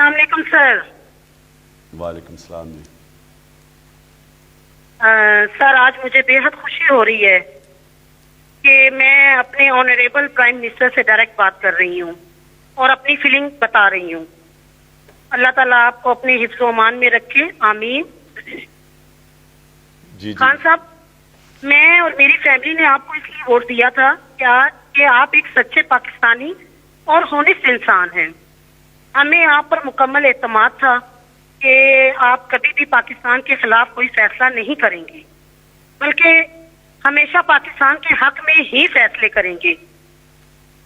السلام علیکم سر. وعلیکم السلام جی. سر آج مجھے بے حد خوشی ہو رہی ہے کہ میں اپنے آنریبل پرائم منسٹر سے ڈائریکٹ بات کر رہی ہوں اور اپنی فیلنگ بتا رہی ہوں. اللہ تعالیٰ آپ کو اپنے حفظ و امان میں رکھے, آمین. جی خان صاحب, میں اور میری فیملی نے آپ کو اس لیے ووٹ دیا تھا کہ آپ ایک سچے پاکستانی اور ہونسٹ انسان ہیں. ہمیں آپ پر مکمل اعتماد تھا کہ آپ کبھی بھی پاکستان کے خلاف کوئی فیصلہ نہیں کریں گے, بلکہ ہمیشہ پاکستان کے حق میں ہی فیصلے کریں گے.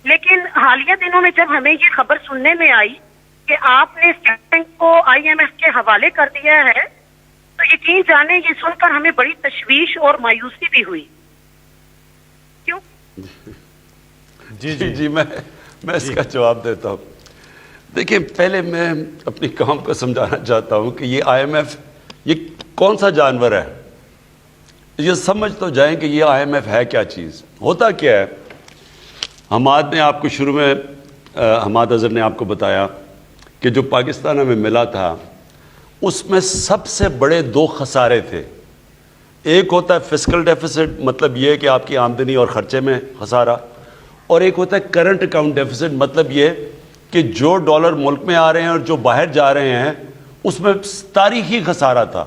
لیکن حالیہ دنوں میں جب ہمیں یہ خبر سننے میں آئی کہ آپ نے اسٹیٹ بینک کو IMF کے حوالے کر دیا ہے, تو یقین جانے یہ سن کر ہمیں بڑی تشویش اور مایوسی بھی ہوئی. کیوں؟ جی میں اس کا جواب دیتا ہوں. دیکھیں, پہلے میں اپنی قوم کو سمجھانا چاہتا ہوں کہ یہ IMF یہ کون سا جانور ہے. یہ سمجھ تو جائیں کہ یہ IMF ہے کیا چیز, ہوتا کیا ہے. حماد نے آپ کو شروع میں حماد اظہر نے آپ کو بتایا کہ جو پاکستان ہمیں ملا تھا اس میں سب سے بڑے 2 خسارے تھے. ایک ہوتا ہے فسکل ڈیفیسٹ, مطلب یہ کہ آپ کی آمدنی اور خرچے میں خسارہ, اور ایک ہوتا ہے کرنٹ اکاؤنٹ ڈیفیسٹ, مطلب یہ کہ جو ڈالر ملک میں آ رہے ہیں اور جو باہر جا رہے ہیں اس میں تاریخی خسارہ تھا.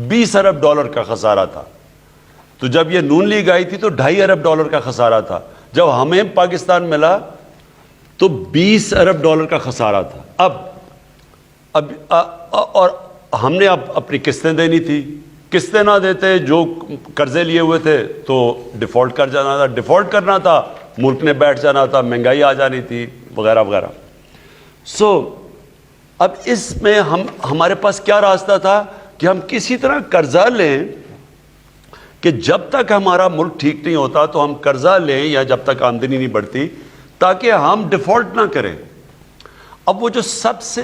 20 ارب ڈالر کا خسارہ تھا. تو جب یہ نون لیگ آئی تھی تو 2.5 ارب ڈالر کا خسارہ تھا. جب ہمیں پاکستان ملا تو 20 ارب ڈالر کا خسارہ تھا. اب اور ہم نے اب اپنی قسطیں دینی تھی. قسطیں نہ دیتے, جو قرضے لیے ہوئے تھے تو ڈیفالٹ کر جانا تھا. ڈیفالٹ کرنا تھا, ملک نے بیٹھ جانا تھا, مہنگائی آ جانی تھی, وغیرہ وغیرہ. اب اس میں ہمارے پاس کیا راستہ تھا کہ ہم کسی طرح قرضہ لیں کہ جب تک ہمارا ملک ٹھیک نہیں ہوتا تو ہم قرضہ لیں, یا جب تک آمدنی نہیں بڑھتی, تاکہ ہم ڈیفالٹ نہ کریں. اب وہ جو سب سے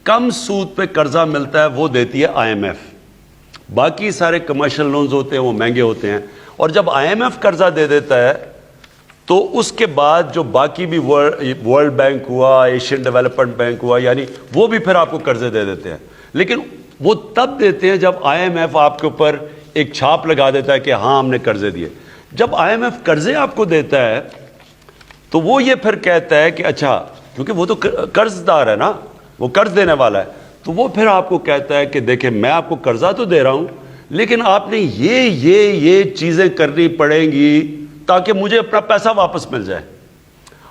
کم سود پہ قرضہ ملتا ہے وہ دیتی ہے IMF. باقی سارے کمرشل لونز ہوتے ہیں وہ مہنگے ہوتے ہیں, اور جب IMF قرضہ دے دیتا ہے تو اس کے بعد جو باقی بھی ورلڈ بینک ہوا, ایشین ڈیولپمنٹ بینک ہوا, یعنی وہ بھی پھر آپ کو قرضے دے دیتے ہیں. لیکن وہ تب دیتے ہیں جب IMF آپ کے اوپر ایک چھاپ لگا دیتا ہے کہ ہاں ہم نے قرضے دیے. جب IMF قرضے آپ کو دیتا ہے تو وہ یہ پھر کہتا ہے کہ اچھا, کیونکہ وہ تو قرض دار ہے نا, وہ قرض دینے والا ہے, تو وہ پھر آپ کو کہتا ہے کہ دیکھیں میں آپ کو قرضہ تو دے رہا ہوں, لیکن آپ نے یہ چیزیں کرنی پڑیں گی تاکہ مجھے اپنا پیسہ واپس مل جائے.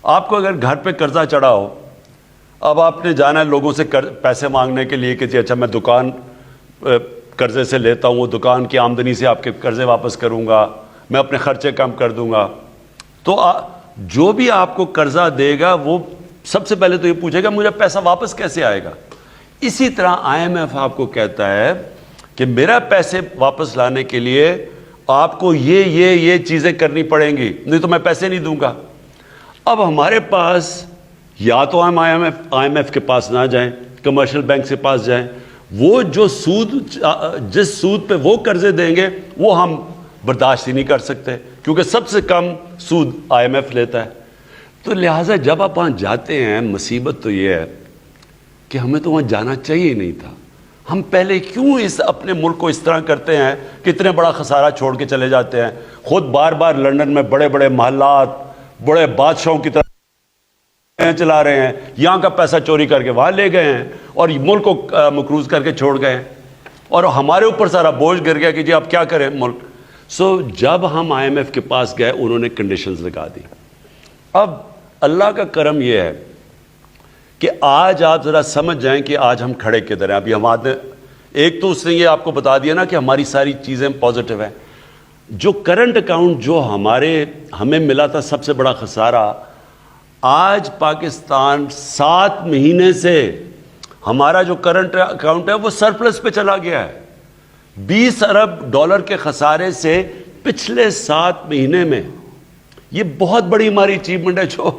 آپ کو اگر گھر پہ قرضہ چڑھا ہو, اب آپ نے جانا ہے لوگوں سے پیسے مانگنے کے لیے کہ جی اچھا میں دکان قرضے سے لیتا ہوں, وہ دکان کی آمدنی سے آپ کے قرضے واپس کروں گا, میں اپنے خرچے کم کر دوں گا. تو جو بھی آپ کو قرضہ دے گا وہ سب سے پہلے تو یہ پوچھے گا مجھے پیسہ واپس کیسے آئے گا. اسی طرح IMF آپ کو کہتا ہے کہ میرا پیسے واپس لانے کے لیے آپ کو یہ چیزیں کرنی پڑیں گی, نہیں تو میں پیسے نہیں دوں گا. اب ہمارے پاس یا تو ہم IMF کے پاس نہ جائیں, کمرشل بینک کے پاس جائیں, وہ جو جس سود پہ وہ قرضے دیں گے وہ ہم برداشت ہی نہیں کر سکتے, کیونکہ سب سے کم سود IMF لیتا ہے. تو لہٰذا جب آپ وہاں جاتے ہیں, مصیبت تو یہ ہے کہ ہمیں تو وہاں جانا چاہیے نہیں تھا. ہم پہلے کیوں اپنے ملک کو اس طرح کرتے ہیں کہ اتنے بڑا خسارہ چھوڑ کے چلے جاتے ہیں. خود بار بار لندن میں بڑے بڑے محلات بڑے بادشاہوں کی طرح چلا رہے ہیں, یہاں کا پیسہ چوری کر کے وہاں لے گئے ہیں اور ملک کو مقروض کر کے چھوڑ گئے ہیں, اور ہمارے اوپر سارا بوجھ گر گیا کہ جی اب کیا کریں ملک. جب ہم IMF کے پاس گئے انہوں نے کنڈیشنز لگا دی. اب اللہ کا کرم یہ ہے کہ آج آپ ذرا سمجھ جائیں کہ آج ہم کھڑے کدھر ہیں. ابھی ہمارے ایک تو اس نے یہ آپ کو بتا دیا نا کہ ہماری ساری چیزیں پازیٹیو ہیں. جو کرنٹ اکاؤنٹ جو ہمیں ملا تھا سب سے بڑا خسارہ, آج پاکستان 7 مہینے سے ہمارا جو کرنٹ اکاؤنٹ ہے وہ سرپلس پہ چلا گیا ہے. 20 ارب ڈالر کے خسارے سے پچھلے 7 مہینے میں. یہ بہت بڑی ہماری اچیومنٹ ہے جو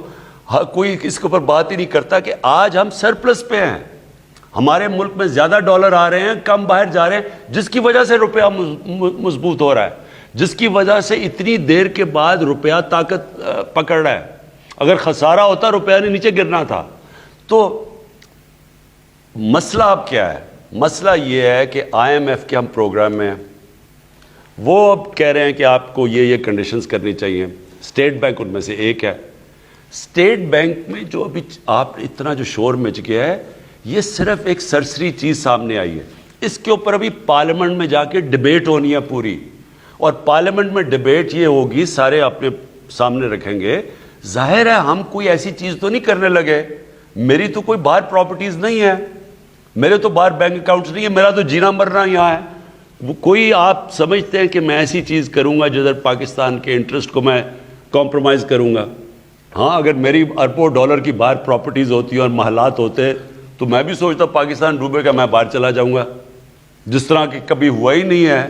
کوئی اس کے اوپر بات ہی نہیں کرتا کہ آج ہم سرپلس پہ ہیں. ہمارے ملک میں زیادہ ڈالر آ رہے ہیں, کم باہر جا رہے ہیں, جس کی وجہ سے روپیہ مضبوط ہو رہا ہے, جس کی وجہ سے اتنی دیر کے بعد روپیہ طاقت پکڑ رہا ہے. اگر خسارہ ہوتا روپیہ نے نیچے گرنا تھا. تو مسئلہ اب کیا ہے؟ مسئلہ یہ ہے کہ آئی ایم ایف کے ہم پروگرام میں ہیں، وہ اب کہہ رہے ہیں کہ آپ کو یہ کنڈیشنز کرنی چاہیے، اسٹیٹ بینک ان میں سے ایک ہے۔ اسٹیٹ بینک میں جو ابھی آپ اتنا جو شور مچ گیا ہے، یہ صرف ایک سرسری چیز سامنے آئی ہے، اس کے اوپر ابھی پارلیمنٹ میں جا کے ڈیبیٹ ہونی ہے پوری، اور پارلیمنٹ میں ڈیبیٹ یہ ہوگی، سارے اپنے سامنے رکھیں گے۔ ظاہر ہے ہم کوئی ایسی چیز تو نہیں کرنے لگے، میری تو کوئی باہر پراپرٹیز نہیں ہے، میرے تو باہر بینک اکاؤنٹس نہیں ہے، میرا تو جینا مرنا یہاں ہے۔ وہ کوئی آپ سمجھتے ہیں کہ میں ایسی چیز کروں گا جدھر پاکستان کے انٹرسٹ کو میں کمپرومائز کروں گا؟ ہاں، اگر میری اربوں ڈالر کی باہر پراپرٹیز ہوتی اور محلات ہوتے تو میں بھی سوچتا پاکستان ڈوبے گا، میں باہر چلا جاؤں گا۔ جس طرح کہ کبھی ہوا ہی نہیں ہے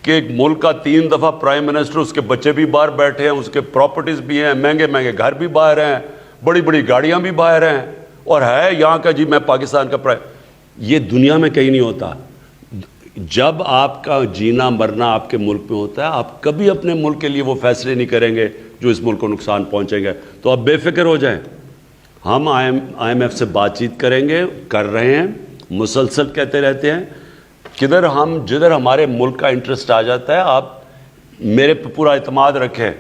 کہ ایک ملک کا 3 دفعہ پرائم منسٹر، اس کے بچے بھی باہر بیٹھے ہیں، اس کے پراپرٹیز بھی ہیں، مہنگے مہنگے گھر بھی باہر ہیں، بڑی بڑی گاڑیاں بھی باہر ہیں، اور ہے یہاں کا جی میں پاکستان کا یہ دنیا میں کہیں نہیں ہوتا۔ جب آپ کا جینا مرنا آپ کے ملک میں ہوتا ہے، آپ کبھی اپنے ملک کے لیے وہ فیصلے نہیں کریں گے جو اس ملک کو نقصان پہنچیں گے۔ تو آپ بے فکر ہو جائیں، ہم آئی ایم ایف سے بات چیت کریں گے، کر رہے ہیں، مسلسل کہتے رہتے ہیں۔ جدھر ہمارے ملک کا انٹرسٹ آ جاتا ہے، آپ میرے پہ پورا اعتماد رکھیں۔